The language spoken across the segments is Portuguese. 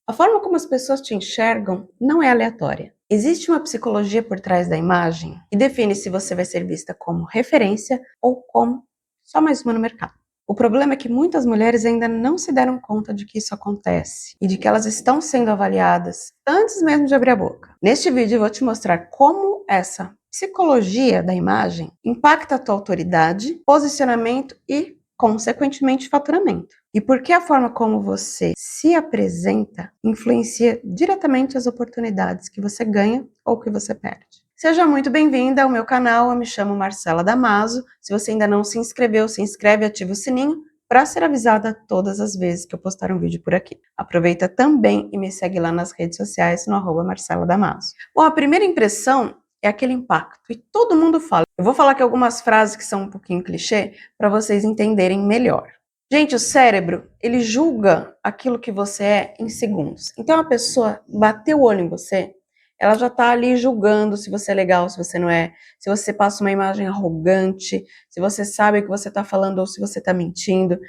A forma como as pessoas te enxergam não é aleatória. Existe uma psicologia por trás da imagem que define se você vai ser vista como referência ou como só mais uma no mercado. O problema é que muitas mulheres ainda não se deram conta de que isso acontece e de que elas estão sendo avaliadas antes mesmo de abrir a boca. Neste vídeo eu vou te mostrar como essa psicologia da imagem impacta a tua autoridade, posicionamento e, consequentemente, faturamento. E por que a forma como você se apresenta influencia diretamente as oportunidades que você ganha ou que você perde. Seja muito bem-vinda ao meu canal, eu me chamo Marcela Damaso. Se você ainda não se inscreveu, se inscreve e ativa o sininho para ser avisada todas as vezes que eu postar um vídeo por aqui. Aproveita também e me segue lá nas redes sociais no @Marcela Damaso. Bom, a primeira impressão é aquele impacto e todo mundo fala. Eu vou falar aqui algumas frases que são um pouquinho clichê para vocês entenderem melhor. Gente, o cérebro, ele julga aquilo que você é em segundos. Então, a pessoa bateu o olho em você, ela já tá ali julgando se você é legal, se você não é, se você passa uma imagem arrogante, se você sabe o que você tá falando ou se você tá mentindo.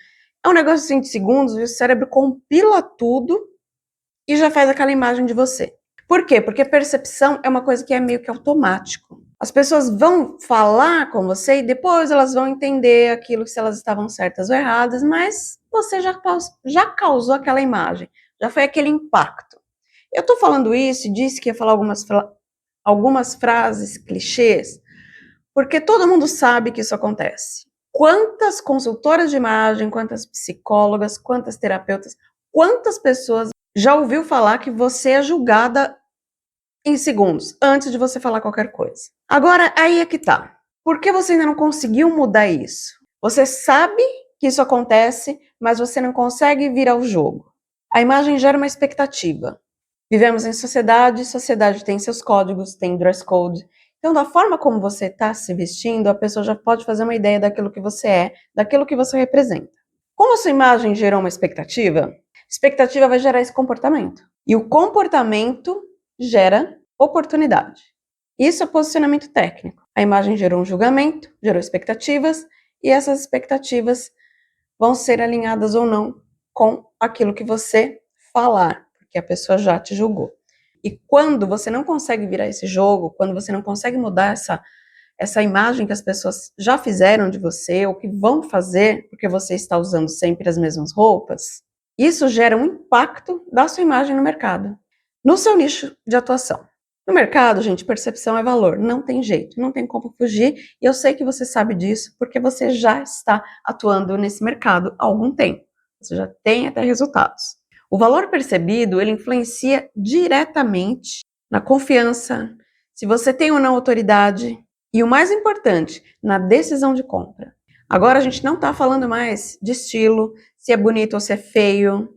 É um negócio assim de segundos e o cérebro compila tudo e já faz aquela imagem de você. Por quê? Porque percepção é uma coisa que é meio que automático. As pessoas vão falar com você e depois elas vão entender aquilo, se elas estavam certas ou erradas, mas você já causou aquela imagem, já foi aquele impacto. Eu tô falando isso e disse que ia falar algumas frases clichês, porque todo mundo sabe que isso acontece. Quantas consultoras de imagem, quantas psicólogas, quantas terapeutas, quantas pessoas já ouviu falar que você é julgada em segundos, antes de você falar qualquer coisa. Agora, aí é que tá. Por que você ainda não conseguiu mudar isso? Você sabe que isso acontece, mas você não consegue virar o jogo. A imagem gera uma expectativa. Vivemos em sociedade tem seus códigos, tem dress code. Então, da forma como você está se vestindo, a pessoa já pode fazer uma ideia daquilo que você é, daquilo que você representa. Como a sua imagem gerou uma expectativa vai gerar esse comportamento. E o comportamento gera oportunidade. Isso é posicionamento técnico. A imagem gerou um julgamento, gerou expectativas, e essas expectativas vão ser alinhadas ou não com aquilo que você falar, porque a pessoa já te julgou. E quando você não consegue virar esse jogo, quando você não consegue mudar essa imagem que as pessoas já fizeram de você ou que vão fazer, porque você está usando sempre as mesmas roupas, isso gera um impacto da sua imagem no mercado, no seu nicho de atuação. No mercado, gente, percepção é valor, não tem jeito, não tem como fugir, e eu sei que você sabe disso porque você já está atuando nesse mercado há algum tempo, você já tem até resultados. O valor percebido, ele influencia diretamente na confiança, se você tem ou não autoridade, e o mais importante, na decisão de compra. Agora a gente não está falando mais de estilo, se é bonito ou se é feio,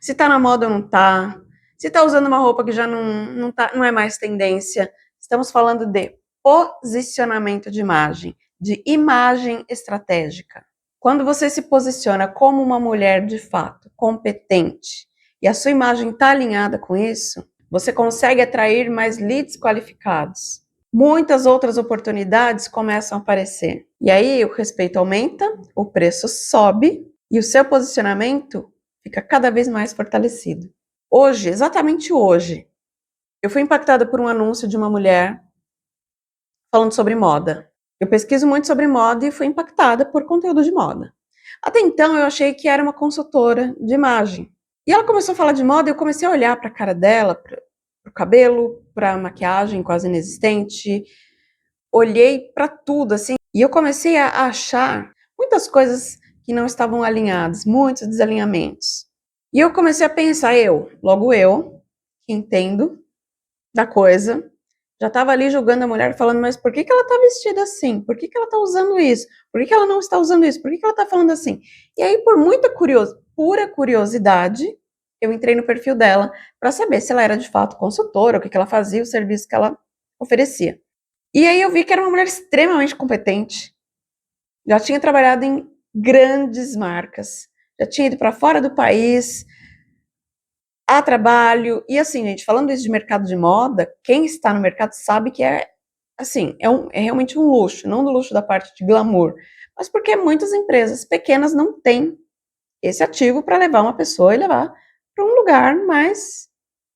se está na moda ou não está, se está usando uma roupa que já não é mais tendência. Estamos falando de posicionamento de imagem estratégica. Quando você se posiciona como uma mulher de fato, competente, e a sua imagem está alinhada com isso, você consegue atrair mais leads qualificados. Muitas outras oportunidades começam a aparecer. E aí o respeito aumenta, o preço sobe e o seu posicionamento fica cada vez mais fortalecido. Hoje, exatamente hoje, eu fui impactada por um anúncio de uma mulher falando sobre moda. Eu pesquiso muito sobre moda e fui impactada por conteúdo de moda. Até então eu achei que era uma consultora de imagem. E ela começou a falar de moda e eu comecei a olhar para a cara dela, para o cabelo, para a maquiagem quase inexistente. Olhei para tudo, assim, e eu comecei a achar muitas coisas que não estavam alinhadas, muitos desalinhamentos. E eu comecei a pensar, logo eu, que entendo da coisa, já estava ali julgando a mulher, falando, mas por que ela está vestida assim? Por que ela está usando isso? Por que ela não está usando isso? Por que ela está falando assim? E aí, por muita pura curiosidade, eu entrei no perfil dela para saber se ela era de fato consultora, o que ela fazia, o serviço que ela oferecia. E aí eu vi que era uma mulher extremamente competente, já tinha trabalhado em grandes marcas, já tinha ido para fora do país a trabalho, e assim, gente, falando isso de mercado de moda, quem está no mercado sabe que é, assim, é realmente um luxo, não do luxo da parte de glamour, mas porque muitas empresas pequenas não têm esse ativo para levar uma pessoa e levar para um lugar mais,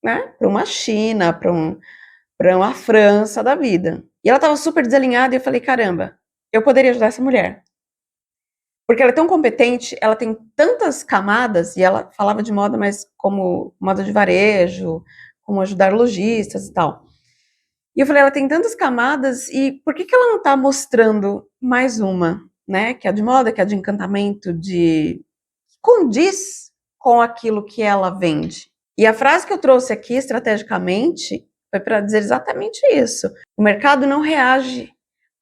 né, para uma China, para uma França da vida. E ela estava super desalinhada e eu falei, caramba, eu poderia ajudar essa mulher. Porque ela é tão competente, ela tem tantas camadas, e ela falava de moda, mas como moda de varejo, como ajudar lojistas e tal. E eu falei, ela tem tantas camadas, e por que ela não está mostrando mais uma, né? Que é a de moda, que é a de encantamento, de condiz com aquilo que ela vende. E a frase que eu trouxe aqui estrategicamente foi para dizer exatamente isso. O mercado não reage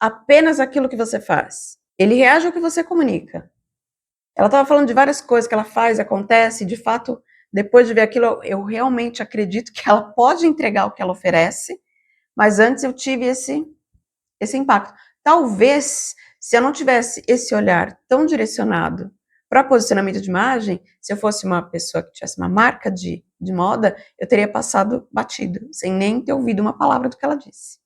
apenas àquilo que você faz. Ele reage ao que você comunica. Ela estava falando de várias coisas que ela faz, acontece, e de fato, depois de ver aquilo, eu realmente acredito que ela pode entregar o que ela oferece, mas antes eu tive esse impacto. Talvez, se eu não tivesse esse olhar tão direcionado para posicionamento de imagem, se eu fosse uma pessoa que tivesse uma marca de moda, eu teria passado batido, sem nem ter ouvido uma palavra do que ela disse.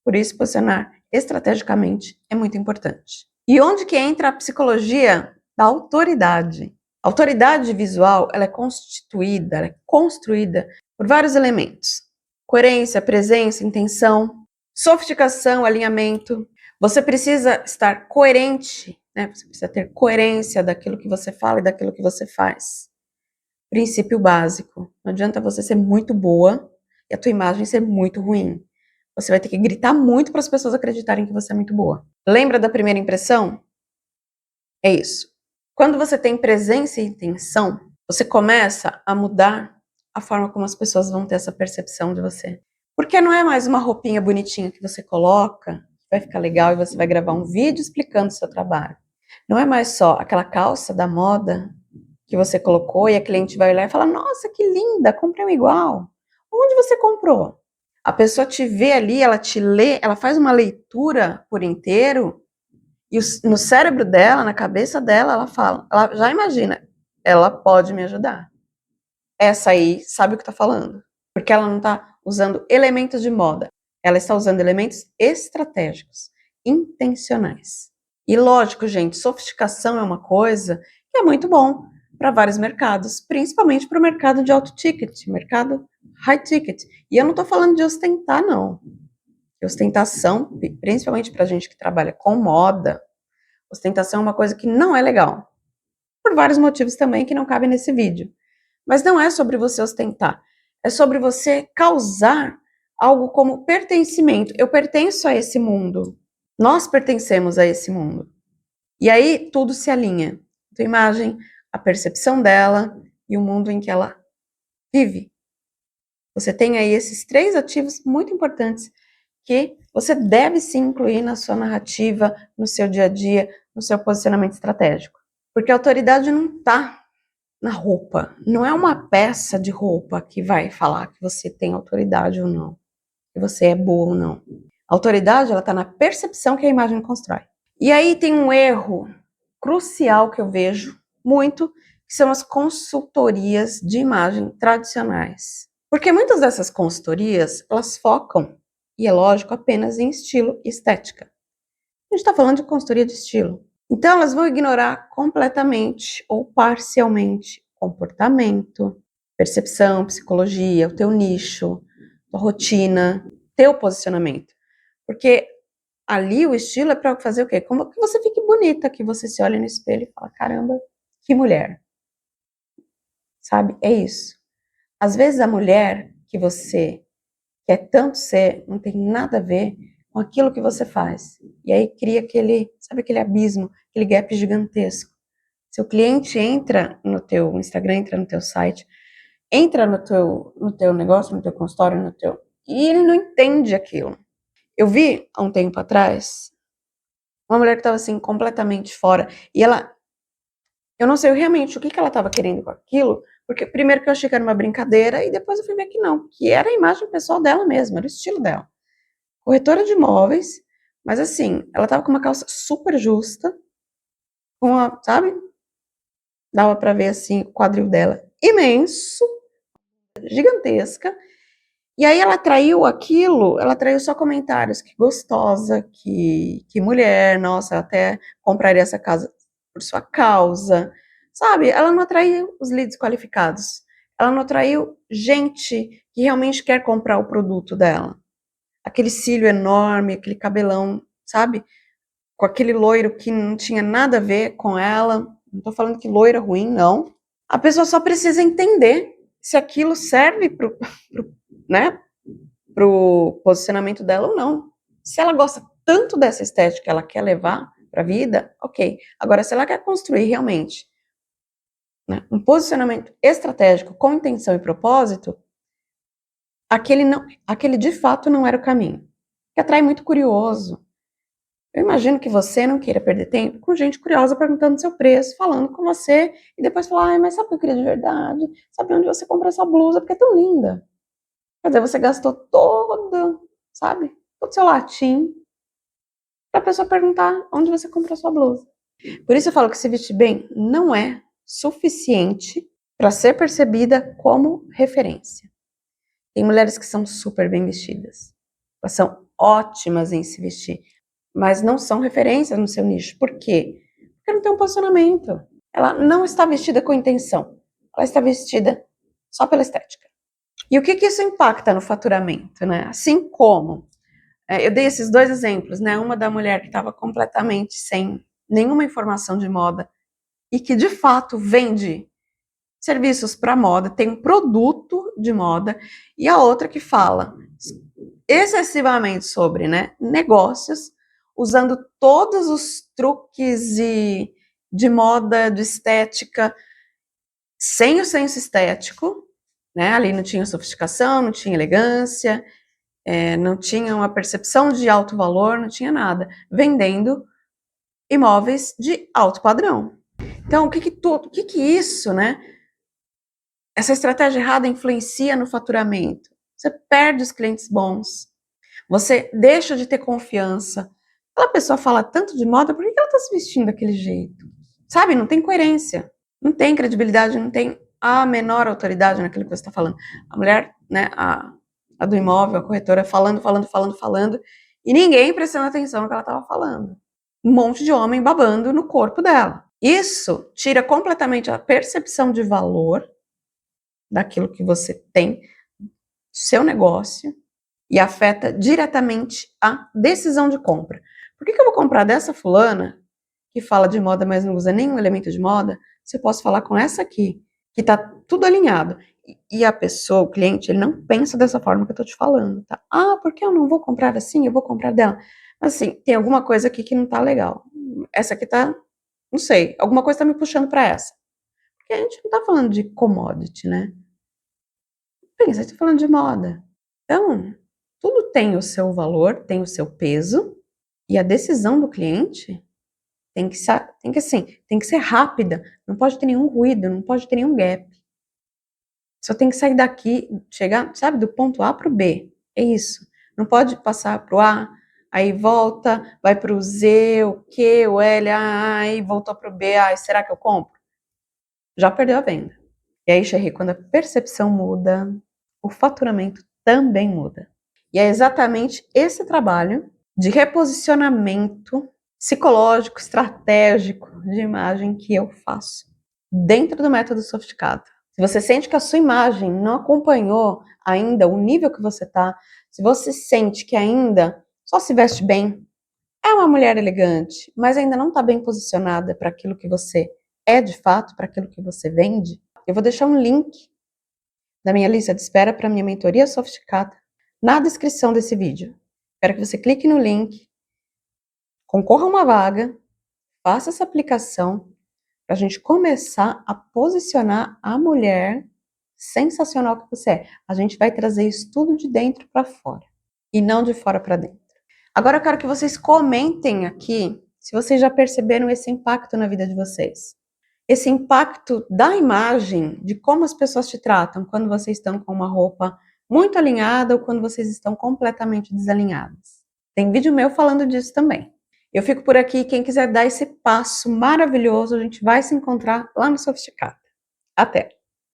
Por isso, posicionar estrategicamente é muito importante. E onde que entra a psicologia da autoridade? A autoridade visual, ela é constituída, ela é construída por vários elementos. Coerência, presença, intenção, sofisticação, alinhamento. Você precisa estar coerente, né? Você precisa ter coerência daquilo que você fala e daquilo que você faz. Princípio básico. Não adianta você ser muito boa e a tua imagem ser muito ruim. Você vai ter que gritar muito para as pessoas acreditarem que você é muito boa. Lembra da primeira impressão? É isso. Quando você tem presença e intenção, você começa a mudar a forma como as pessoas vão ter essa percepção de você. Porque não é mais uma roupinha bonitinha que você coloca, que vai ficar legal e você vai gravar um vídeo explicando o seu trabalho. Não é mais só aquela calça da moda que você colocou e a cliente vai olhar e falar, nossa, que linda, comprei um igual. Onde você comprou? A pessoa te vê ali, ela te lê, ela faz uma leitura por inteiro e no cérebro dela, na cabeça dela, ela fala, ela já imagina, ela pode me ajudar. Essa aí sabe o que está falando, porque ela não está usando elementos de moda, ela está usando elementos estratégicos, intencionais. E lógico, gente, sofisticação é uma coisa que é muito bom para vários mercados, principalmente para o mercado de alto ticket, mercado high ticket. E eu não estou falando de ostentar, não. Ostentação, principalmente para a gente que trabalha com moda, ostentação é uma coisa que não é legal. Por vários motivos também que não cabem nesse vídeo. Mas não é sobre você ostentar. É sobre você causar algo como pertencimento. Eu pertenço a esse mundo. Nós pertencemos a esse mundo. E aí tudo se alinha. A tua imagem, a percepção dela e o mundo em que ela vive. Você tem aí esses 3 ativos muito importantes que você deve sim incluir na sua narrativa, no seu dia a dia, no seu posicionamento estratégico. Porque a autoridade não está na roupa, não é uma peça de roupa que vai falar que você tem autoridade ou não, que você é boa ou não. A autoridade, ela está na percepção que a imagem constrói. E aí tem um erro crucial que eu vejo muito, que são as consultorias de imagem tradicionais. Porque muitas dessas consultorias, elas focam, e é lógico, apenas em estilo e estética. A gente está falando de consultoria de estilo. Então, elas vão ignorar completamente ou parcialmente comportamento, percepção, psicologia, o teu nicho, tua rotina, teu posicionamento. Porque ali o estilo é para fazer o quê? Como que você fique bonita, que você se olha no espelho e fala, caramba, que mulher. Sabe? É isso. Às vezes a mulher que você quer tanto ser não tem nada a ver com aquilo que você faz. E aí cria aquele, sabe aquele abismo, aquele gap gigantesco. Seu cliente entra no teu Instagram, entra no teu site, entra no teu negócio, no teu consultório, e ele não entende aquilo. Eu vi há um tempo atrás uma mulher que estava assim completamente fora e eu não sei realmente o que ela estava querendo com aquilo, porque primeiro que eu achei que era uma brincadeira e depois eu fui ver que não, que era a imagem pessoal dela mesma, era o estilo dela. Corretora de imóveis, mas assim, ela tava com uma calça super justa, com a, sabe? Dava pra ver assim o quadril dela imenso, gigantesca. E aí ela traiu aquilo, ela traiu só comentários, que gostosa, que mulher, nossa, até compraria essa casa por sua causa, sabe? Ela não atraiu os leads qualificados. Ela não atraiu gente que realmente quer comprar o produto dela. Aquele cílio enorme, aquele cabelão, sabe? Com aquele loiro que não tinha nada a ver com ela. Não tô falando que loiro é ruim, não. A pessoa só precisa entender se aquilo serve né, pro posicionamento dela ou não. Se ela gosta tanto dessa estética que ela quer levar para a vida, ok. Agora, se ela quer construir realmente, né, um posicionamento estratégico com intenção e propósito, aquele de fato não era o caminho. Que atrai muito curioso. Eu imagino que você não queira perder tempo com gente curiosa perguntando seu preço, falando com você, e depois falar, ai, mas sabe o que eu queria de verdade? Sabe onde você comprou essa blusa? Porque é tão linda. Quer dizer, você gastou sabe, todo o seu latim para a pessoa perguntar onde você comprou sua blusa. Por isso eu falo que se vestir bem não é suficiente para ser percebida como referência. Tem mulheres que são super bem vestidas, elas são ótimas em se vestir, mas não são referências no seu nicho. Por quê? Porque não tem um posicionamento. Ela não está vestida com intenção, ela está vestida só pela estética. E o que isso impacta no faturamento, né? Assim como eu dei esses dois exemplos, né? Uma da mulher que estava completamente sem nenhuma informação de moda e que de fato vende serviços para moda, tem um produto de moda, e a outra que fala excessivamente sobre, né, negócios, usando todos os truques de moda, de estética, sem o senso estético, né? Ali não tinha sofisticação, não tinha elegância, não tinha uma percepção de alto valor, não tinha nada, vendendo imóveis de alto padrão. Então, o que isso, né? Essa estratégia errada influencia no faturamento. Você perde os clientes bons, você deixa de ter confiança. Aquela pessoa fala tanto de moda, por que ela está se vestindo daquele jeito? Sabe, não tem coerência, não tem credibilidade, não tem a menor autoridade naquilo que você está falando. A mulher, né, a do imóvel, a corretora, falando, e ninguém prestando atenção no que ela estava falando. Um monte de homem babando no corpo dela. Isso tira completamente a percepção de valor daquilo que você tem, seu negócio, e afeta diretamente a decisão de compra. Por que eu vou comprar dessa fulana, que fala de moda, mas não usa nenhum elemento de moda, se eu posso falar com essa aqui, que tá tudo alinhado? E a pessoa, o cliente, ele não pensa dessa forma que eu tô te falando, tá? Ah, por que eu não vou comprar assim? Eu vou comprar dela. Mas assim, tem alguma coisa aqui que não tá legal. Essa aqui tá, não sei, alguma coisa tá me puxando para essa. Porque a gente não tá falando de commodity, né? Pensa, a gente tá falando de moda. Então, tudo tem o seu valor, tem o seu peso, e a decisão do cliente tem que ser rápida, não pode ter nenhum ruído, não pode ter nenhum gap. Só tem que sair daqui, chegar, sabe, do ponto A para o B. É isso. Não pode passar para o A, aí volta, vai para o Z, o Q, o L, aí voltou para o B, será que eu compro? Já perdeu a venda. E aí, Sherry, quando a percepção muda, o faturamento também muda. E é exatamente esse trabalho de reposicionamento psicológico, estratégico de imagem que eu faço dentro do método sofisticado. Se você sente que a sua imagem não acompanhou ainda o nível que você está, se você sente que ainda só se veste bem, é uma mulher elegante, mas ainda não está bem posicionada para aquilo que você é de fato, para aquilo que você vende, eu vou deixar um link da minha lista de espera para minha mentoria sofisticada na descrição desse vídeo. Quero que você clique no link, concorra a uma vaga, faça essa aplicação para a gente começar a posicionar a mulher sensacional que você é. A gente vai trazer isso tudo de dentro para fora e não de fora para dentro. Agora eu quero que vocês comentem aqui se vocês já perceberam esse impacto na vida de vocês. Esse impacto da imagem, de como as pessoas te tratam quando vocês estão com uma roupa muito alinhada ou quando vocês estão completamente desalinhadas. Tem vídeo meu falando disso também. Eu fico por aqui, quem quiser dar esse passo maravilhoso, a gente vai se encontrar lá no Sofisticado. Até!